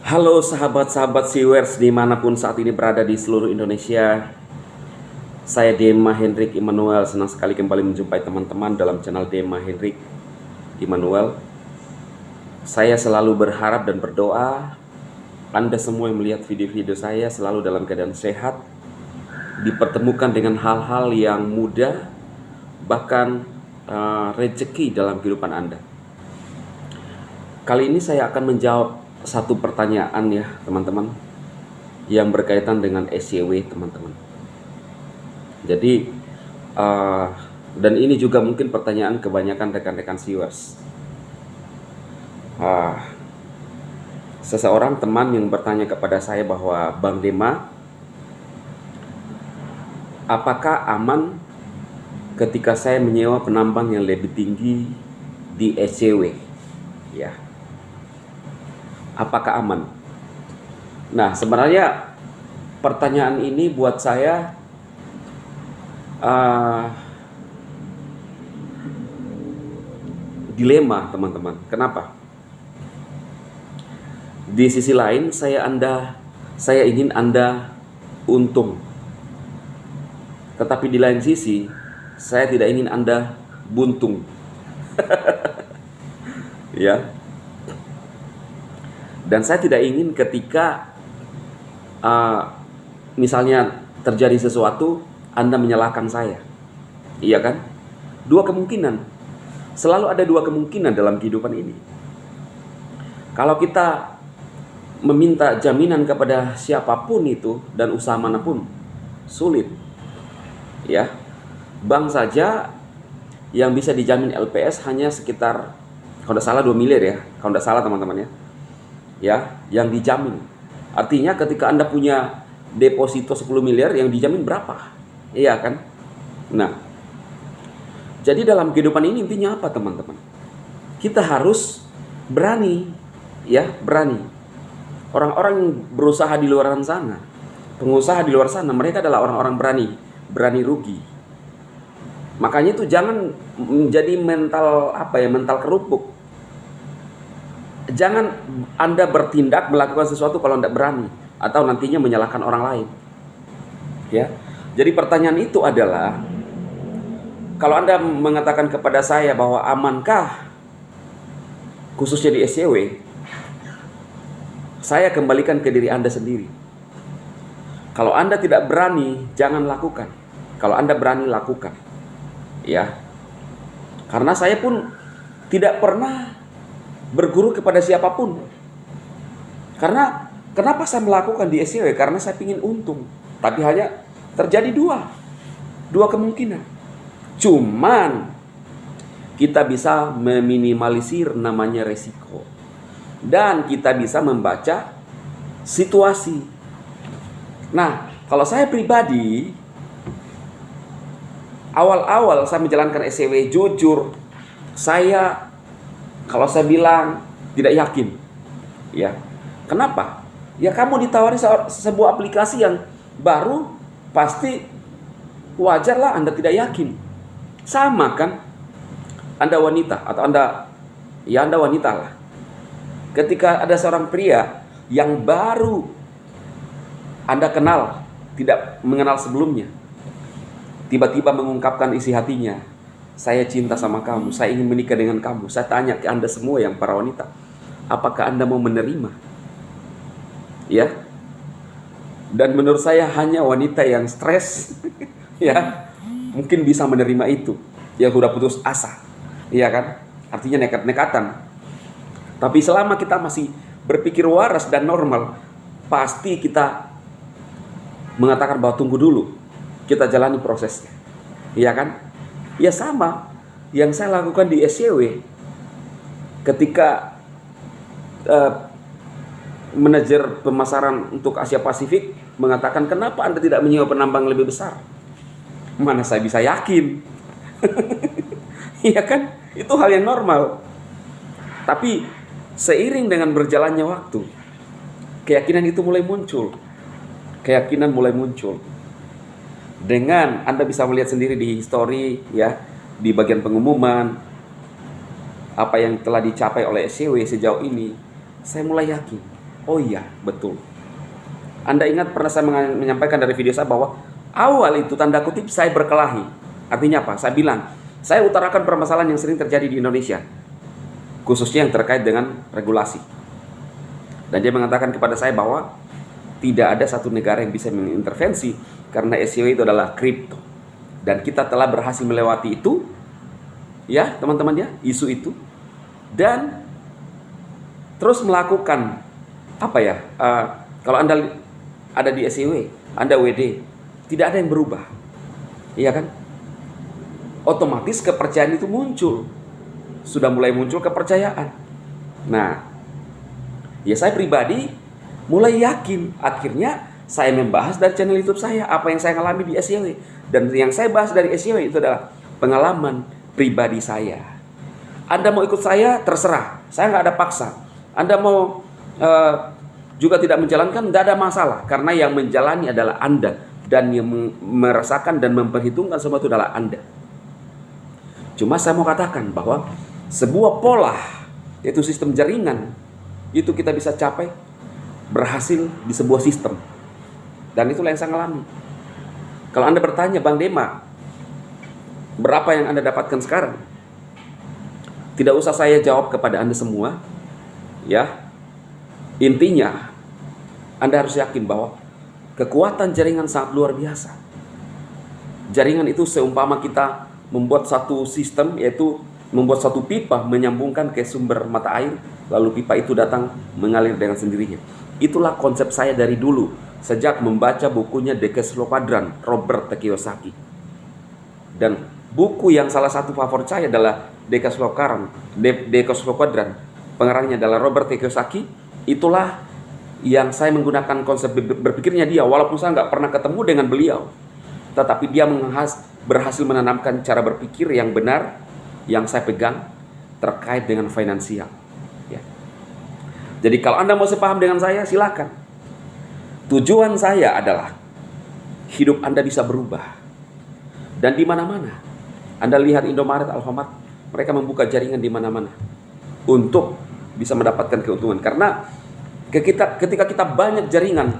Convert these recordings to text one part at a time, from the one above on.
Halo sahabat-sahabat Siwers dimanapun saat ini berada di seluruh Indonesia. Saya Dema Hendrik Immanuel, senang sekali kembali menjumpai teman-teman dalam channel Dema Hendrik Immanuel. Saya selalu berharap dan berdoa Anda semua yang melihat video-video saya selalu dalam keadaan sehat, dipertemukan dengan hal-hal yang mudah, bahkan rezeki dalam kehidupan Anda. Kali ini saya akan menjawab satu pertanyaan ya teman-teman, yang berkaitan dengan SJW teman-teman. Jadi dan ini juga mungkin pertanyaan kebanyakan rekan-rekan Siwers. Seseorang teman yang bertanya kepada saya bahwa Bang Dema, apakah aman ketika saya menyewa penambang yang lebih tinggi di SJW? Ya, apakah aman? Nah, sebenarnya pertanyaan ini buat saya dilema teman-teman. Kenapa? Di sisi lain saya ingin Anda untung, tetapi di lain sisi saya tidak ingin Anda buntung. Ya. Dan saya tidak ingin ketika misalnya terjadi sesuatu Anda menyalahkan saya. Iya kan? Dua kemungkinan. Selalu ada dua kemungkinan dalam kehidupan ini. Kalau kita meminta jaminan kepada siapapun itu dan usaha manapun, sulit. Ya. Bank saja yang bisa dijamin LPS hanya sekitar, kalau tidak salah 2 miliar ya. Kalau tidak salah teman-teman ya. Ya, yang dijamin. Artinya ketika Anda punya deposito 10 miliar, yang dijamin berapa? Iya kan? Nah, jadi dalam kehidupan ini intinya apa teman-teman? Kita harus berani, ya, berani. Orang-orang yang berusaha di luar sana, pengusaha di luar sana, mereka adalah orang-orang berani, berani rugi. Makanya itu jangan menjadi mental kerupuk. Jangan Anda bertindak melakukan sesuatu kalau Anda berani atau nantinya menyalahkan orang lain. Ya. Jadi pertanyaan itu adalah, kalau Anda mengatakan kepada saya bahwa amankah khususnya di SJW, saya kembalikan ke diri Anda sendiri. Kalau Anda tidak berani, jangan lakukan. Kalau Anda berani, lakukan. Ya. Karena saya pun tidak pernah berguru kepada siapapun. Karena kenapa saya melakukan di SJW? Karena saya ingin untung. Tapi hanya terjadi dua kemungkinan. Cuman kita bisa meminimalisir namanya resiko, dan kita bisa membaca situasi. Nah, kalau saya pribadi, awal-awal saya menjalankan SJW, jujur saya, kalau saya bilang tidak yakin, ya. Kenapa? Ya kamu ditawari sebuah aplikasi yang baru, pasti wajarlah Anda tidak yakin. Sama kan? Anda wanita atau Anda wanita lah. Ketika ada seorang pria yang baru Anda kenal, tidak mengenal sebelumnya, tiba-tiba mengungkapkan isi hatinya, saya cinta sama kamu, saya ingin menikah dengan kamu. Saya tanya ke Anda semua yang para wanita, apakah Anda mau menerima? Ya. Dan menurut saya hanya wanita yang stres ya, mungkin bisa menerima itu, yang sudah putus asa. Iya kan? Artinya nekat-nekatan. Tapi selama kita masih berpikir waras dan normal, pasti kita mengatakan bahwa tunggu dulu, kita jalani prosesnya. Iya kan? Ya sama yang saya lakukan di SJW ketika manajer pemasaran untuk Asia Pasifik mengatakan, kenapa Anda tidak menyewa penambang lebih besar? Mana saya bisa yakin? Iya kan? Itu hal yang normal. Tapi seiring dengan berjalannya waktu, keyakinan itu mulai muncul. Keyakinan mulai muncul. Dengan Anda bisa melihat sendiri di history ya, di bagian pengumuman apa yang telah dicapai oleh SJW sejauh ini, saya mulai yakin, Oh iya, betul. Anda ingat pernah saya menyampaikan dari video saya bahwa awal itu tanda kutip saya berkelahi. Artinya apa? Saya bilang, saya utarakan permasalahan yang sering terjadi di Indonesia, khususnya yang terkait dengan regulasi. Dan dia mengatakan kepada saya bahwa tidak ada satu negara yang bisa mengintervensi karena SEO itu adalah kripto. Dan kita telah berhasil melewati itu, ya teman-teman ya, isu itu. Dan terus melakukan, apa ya, kalau Anda ada di SEW, Anda WD, tidak ada yang berubah. Iya kan? Otomatis kepercayaan itu muncul. Sudah mulai muncul kepercayaan. Nah, ya saya pribadi mulai yakin. Akhirnya saya membahas dari channel YouTube saya apa yang saya alami di SEW. Dan yang saya bahas dari SEW itu adalah pengalaman pribadi saya. Anda mau ikut saya, terserah. Saya nggak ada paksa. Anda mau juga tidak menjalankan, nggak ada masalah. Karena yang menjalani adalah Anda. Dan yang merasakan dan memperhitungkan semua itu adalah Anda. Cuma saya mau katakan bahwa sebuah pola, yaitu sistem jaringan, itu kita bisa capai berhasil di sebuah sistem. Dan itulah yang saya alami. Kalau Anda bertanya, Bang Dema, berapa yang Anda dapatkan sekarang? Tidak usah saya jawab kepada Anda semua. Ya, intinya Anda harus yakin bahwa kekuatan jaringan sangat luar biasa. Jaringan itu seumpama kita membuat satu sistem, yaitu membuat satu pipa menyambungkan ke sumber mata air, lalu pipa itu datang mengalir dengan sendirinya. Itulah konsep saya dari dulu, sejak membaca bukunya The Cash Flow Quadrant, Robert Kiyosaki. Dan buku yang salah satu favorit saya adalah The Cash Flow Quadrant, pengarangnya adalah Robert Kiyosaki. Itulah yang saya menggunakan konsep berpikirnya dia, walaupun saya nggak pernah ketemu dengan beliau. Tetapi dia berhasil menanamkan cara berpikir yang benar yang saya pegang terkait dengan finansial. Ya. Jadi kalau Anda mau sepaham dengan saya, silakan. Tujuan saya adalah hidup Anda bisa berubah. Dan di mana-mana. Anda lihat Indomaret, Alfamart, mereka membuka jaringan di mana-mana untuk bisa mendapatkan keuntungan. Karena ketika kita banyak jaringan,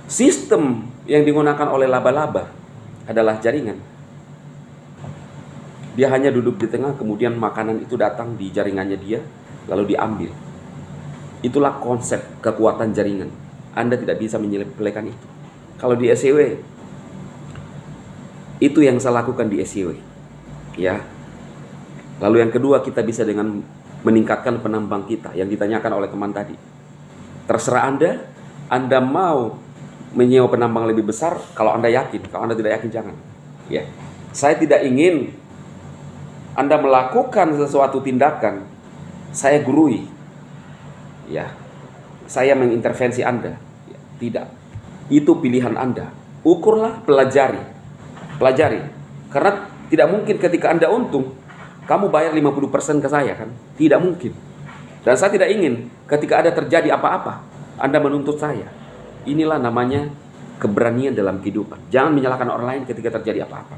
sistem yang digunakan oleh laba-laba adalah jaringan. Dia hanya duduk di tengah, kemudian makanan itu datang di jaringannya dia, lalu diambil. Itulah konsep kekuatan jaringan. Anda tidak bisa menyepelekan itu. Kalau di SEW, itu yang saya lakukan di SEW. Ya. Lalu yang kedua, kita bisa dengan meningkatkan penambang kita, yang ditanyakan oleh teman tadi. Terserah Anda mau menyewa penambang lebih besar kalau Anda yakin. Kalau Anda tidak yakin, jangan. Ya. Saya tidak ingin Anda melakukan sesuatu tindakan, saya gurui. Ya. Saya mengintervensi Anda. Ya, tidak. Itu pilihan Anda. Ukurlah, pelajari. Karena tidak mungkin ketika Anda untung, kamu bayar 50% ke saya kan? Tidak mungkin. Dan saya tidak ingin ketika ada terjadi apa-apa, Anda menuntut saya. Inilah namanya keberanian dalam kehidupan. Jangan menyalahkan orang lain ketika terjadi apa-apa.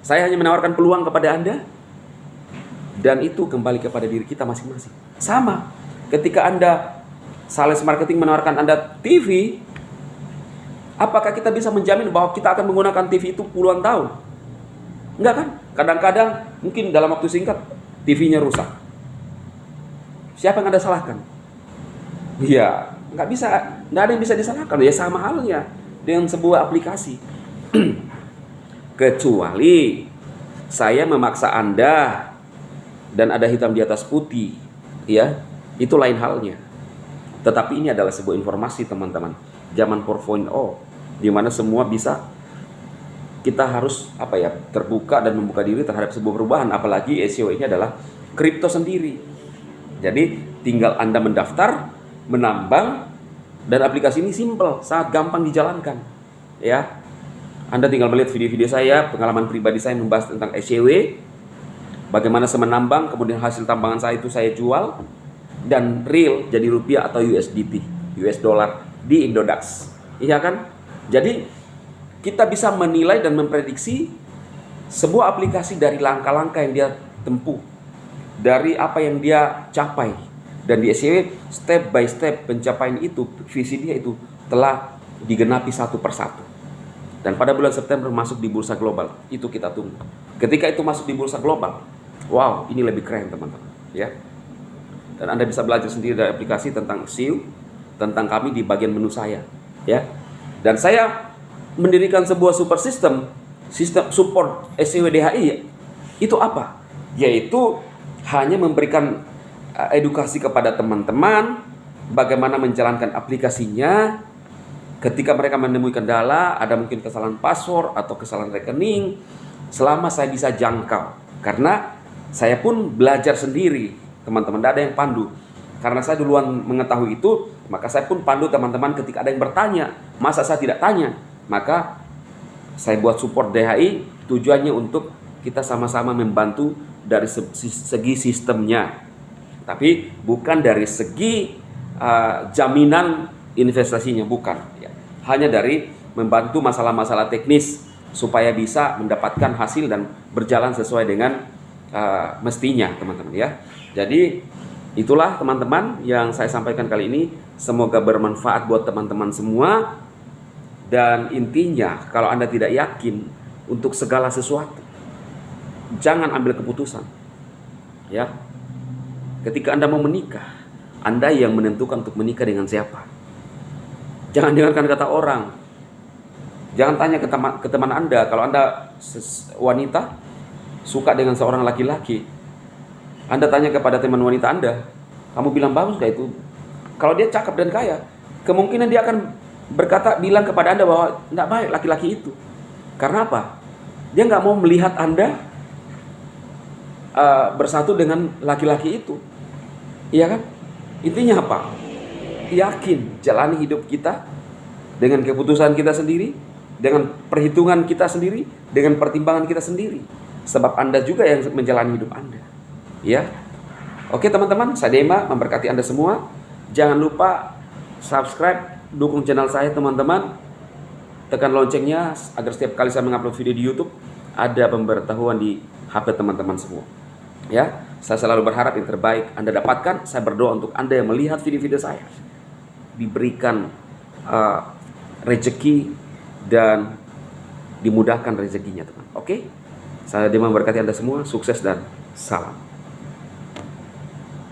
Saya hanya menawarkan peluang kepada Anda, dan itu kembali kepada diri kita masing-masing. Sama, ketika Anda sales marketing menawarkan Anda TV, apakah kita bisa menjamin bahwa kita akan menggunakan TV itu puluhan tahun? Enggak kan? Kadang-kadang mungkin dalam waktu singkat TV-nya rusak. Siapa yang Anda salahkan? Ya, nggak ada yang bisa disalahkan. Ya sama halnya dengan sebuah aplikasi. Kecuali saya memaksa Anda dan ada hitam di atas putih, ya, itu lain halnya. Tetapi ini adalah sebuah informasi, teman-teman. Zaman 4.0, di mana semua bisa, kita harus terbuka dan membuka diri terhadap sebuah perubahan. Apalagi SEO ini adalah kripto sendiri. Jadi tinggal Anda mendaftar, menambang, dan aplikasi ini simple, sangat gampang dijalankan. Ya, Anda tinggal melihat video-video saya, pengalaman pribadi saya membahas tentang SEW, bagaimana saya menambang, kemudian hasil tambangan saya itu saya jual, dan real jadi rupiah atau USDT, US dollar di Indodax. Iya kan? Jadi kita bisa menilai dan memprediksi sebuah aplikasi dari langkah-langkah yang dia tempuh, dari apa yang dia capai, Dan di SCW step by step pencapaian itu, visi dia itu telah digenapi satu persatu. Dan pada bulan September masuk di bursa global. Itu kita tunggu. Ketika itu masuk di bursa global, wow, ini lebih keren teman-teman, ya. Dan Anda bisa belajar sendiri dari aplikasi tentang SEO, tentang kami di bagian menu saya, ya. Dan saya mendirikan sebuah super sistem support SCW DHI. Itu apa? Yaitu hanya memberikan edukasi kepada teman-teman bagaimana menjalankan aplikasinya ketika mereka menemui kendala, ada mungkin kesalahan password atau kesalahan rekening, selama saya bisa jangkau. Karena saya pun belajar sendiri, teman-teman, tidak ada yang pandu. Karena saya duluan mengetahui itu, maka saya pun pandu teman-teman ketika ada yang bertanya. Masa saya tidak tanya? Maka saya buat support DHI, tujuannya untuk kita sama-sama membantu dari segi sistemnya. Tapi bukan dari segi jaminan investasinya, bukan. Ya. Hanya dari membantu masalah-masalah teknis supaya bisa mendapatkan hasil dan berjalan sesuai dengan mestinya, teman-teman, ya. Jadi itulah teman-teman yang saya sampaikan kali ini. Semoga bermanfaat buat teman-teman semua. Dan intinya, kalau Anda tidak yakin untuk segala sesuatu, jangan ambil keputusan, ya. Ketika Anda mau menikah, Anda yang menentukan untuk menikah dengan siapa. Jangan dengarkan kata orang. Jangan tanya ke teman Anda. Kalau Anda wanita suka dengan seorang laki-laki, Anda tanya kepada teman wanita Anda, kamu bilang bagus gak itu? Kalau dia cakep dan kaya, kemungkinan dia akan bilang kepada Anda bahwa tidak baik laki-laki itu. Karena apa? Dia nggak mau melihat Anda bersatu dengan laki-laki itu. Iya kan? Intinya apa? Yakin jalani hidup kita dengan keputusan kita sendiri, dengan perhitungan kita sendiri, dengan pertimbangan kita sendiri. Sebab Anda juga yang menjalani hidup Anda. Ya. Oke teman-teman, saya Dema memberkati Anda semua. Jangan lupa subscribe, dukung channel saya teman-teman. Tekan loncengnya agar setiap kali saya mengupload video di YouTube ada pemberitahuan di HP teman-teman semua. Ya, saya selalu berharap yang terbaik Anda dapatkan. Saya berdoa untuk Anda yang melihat video-video saya diberikan rezeki dan dimudahkan rezekinya, teman. Oke? Saya Dema memberkati Anda semua. Sukses dan salam.